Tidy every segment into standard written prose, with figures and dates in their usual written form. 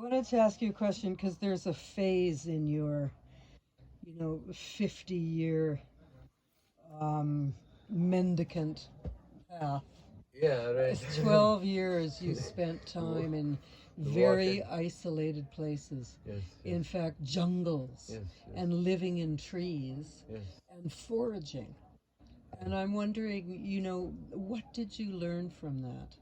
wanted to ask you a question because there's a phase in your, 50-year um, mendicant path. Yeah, right. It's 12 years you spent Wa- time in very Walking. isolated places, Yes, in yes, fact, jungles, yes, yes, and living in trees yes. and foraging. And I'm wondering, what did you learn from that?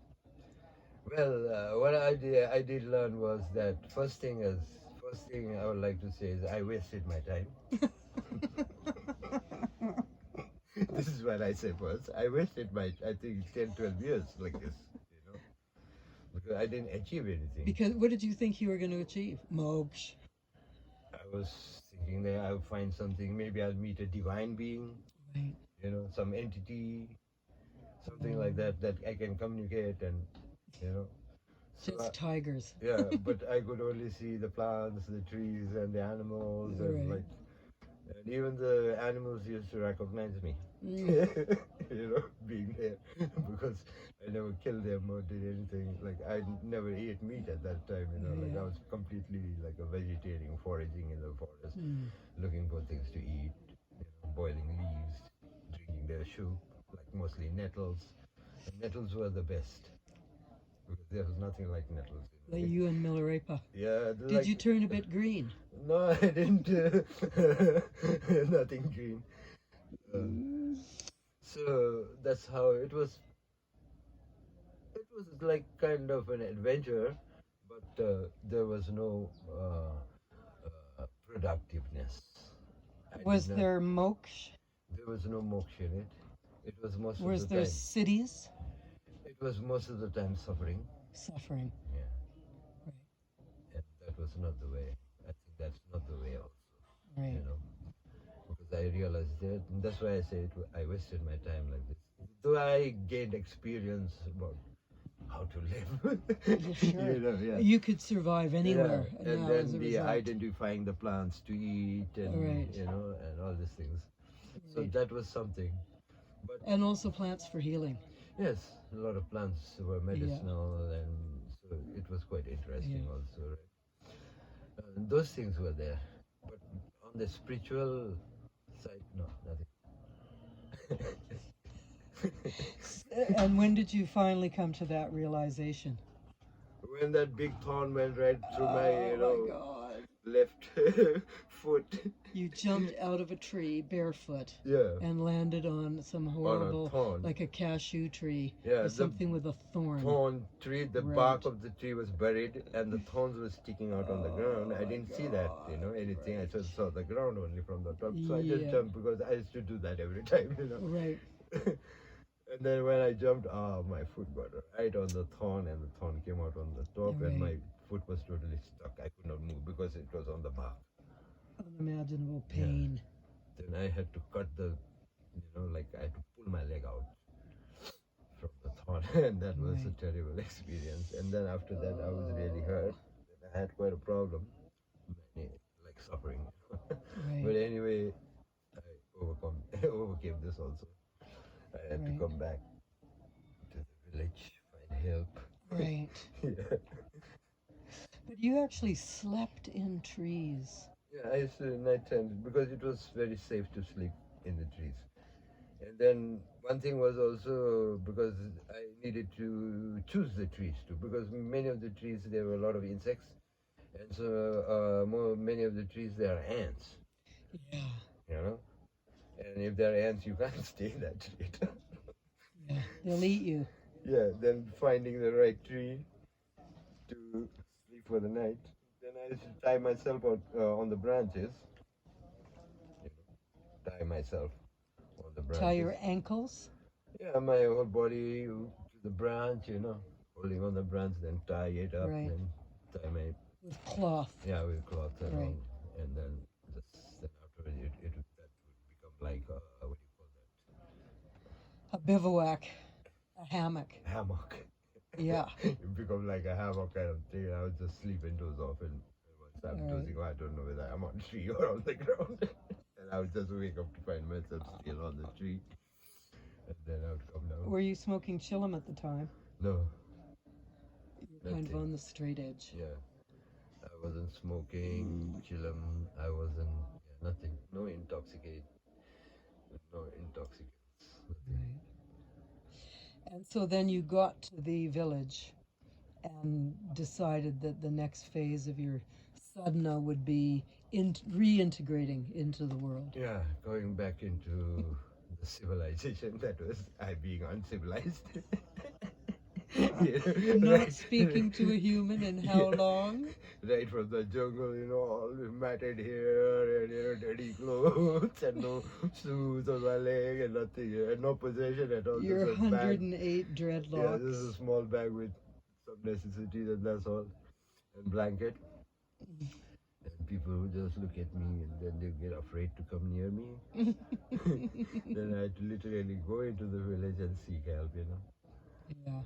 Well, what I did learn was that first thing I would like to say is I wasted my time. This is what I say first. I wasted I think 10, 12 years like this, you know, because I didn't achieve anything. Because what did you think you were going to achieve? Moksha. I was thinking that I'll find something. Maybe I'll meet a divine being, Right. some entity, something like Mm. that that I can communicate and, you know. So Just tigers. yeah, but I could only see the plants, the trees, and the animals, and Right. and even the animals used to recognize me, Mm. being there because I never killed them or did anything. Like I never ate meat at that time, like I Yeah. was completely like a vegetarian, foraging in the forest, Mm. looking for things to eat, boiling leaves, drinking their soup, like mostly nettles. And nettles were the best because there was nothing like nettles. Like you and Milarepa. Yeah, Did you turn a bit green? no, I didn't. Nothing green. Uh, so that's how it was. It was like kind of an adventure, but there was no productiveness. I did Was not. there moksha? There was no moksha in it. It was most of the Was there time. cities? It was most of the time suffering. Suffering. Yeah, Right. and that was not the way. I think that's not the way also. Right. You know. Because I realized that, and that's why I say I wasted my time like this. Though I gained experience about how to live, Yeah, sure. yeah, You could survive yeah, anywhere and now as then a the result. identifying the plants to eat, and Right. and all these things. So Right. that was something. But And also plants for healing. yes, a lot of plants were Yeah. medicinal, and so it was quite Yeah. interesting also. Right? And those things were there, but on the spiritual side, no, nothing. And when did you finally come to that realization? When that big thorn went right through my, Oh my God. left foot. You jumped out of a tree barefoot Yeah, and landed on some on a horrible, thorn. like a cashew tree Yeah, or the something with a thorn. thorn tree, the Right. bark of the tree was buried and the thorns were sticking out on the ground. I Oh my didn't see that, God. anything. I Right. just saw the ground only from the top. So I just Yeah. jumped because I used to do that every time. Right. And then when I jumped, my foot got right on the thorn, and the thorn came out on the top, and Right. my foot was totally stuck. I could not move because it was on the bark. Unimaginable Yeah. pain. Then I had to cut like I had to pull my leg out from the thorn, and that was a Right. terrible experience. And then after that, I was really hurt. And I had quite a problem, like suffering. But Right. anyway, I overcame this also. I had to Right. come back to the village, find help. Right. Yeah. But you actually slept in trees. Yeah, I used to night times because it was very safe to sleep in the trees. And then one thing was also because I needed to choose the trees too, because many of the trees there were a lot of insects, and so many of the trees there are ants, Yeah. you know. And if there are ants, you can't stay in that tree. Yeah. They'll eat you. Yeah, then finding the right tree to sleep for the night. Then I used to tie myself out on the branches, tie myself on the Tie branches. your ankles. Yeah, my whole body to the branch, holding on the branch, then tie it up, Right. then tie my, With cloth. yeah, with cloth and Right. all, and then afterwards that would become like what do you call A bivouac. A hammock. that? Hammock. Yeah. It become like a hammock kind of thing. I would just sleep and doze off, and once I'm Right. dozing, I don't know whether I'm on a tree or on the ground, and I would just wake up to find myself still on the tree, and then I would come down. Were you smoking chillum at the time? No, You were kind of nothing. on the straight edge. Yeah. I wasn't smoking, chillum. I wasn't, yeah, nothing. No intoxicants, nothing. Right. And so then you got to the village and decided that the next phase of your sadhana would be reintegrating into the world. Yeah, going back into the civilization that was I being uncivilized. Not Right, speaking to a human in how yeah, long? right from the jungle, all matted hair and dirty clothes and no shoes on my leg and nothing, and no possession at all, Your just a bag. 108 Yeah, just a dreadlocks. small bag with some necessities and that's all, and blanket. And people would just look at me and then they get afraid to come near me. Then I had to literally go into the village and seek help. Yeah.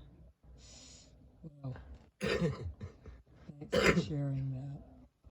Wow. Thanks for sharing that.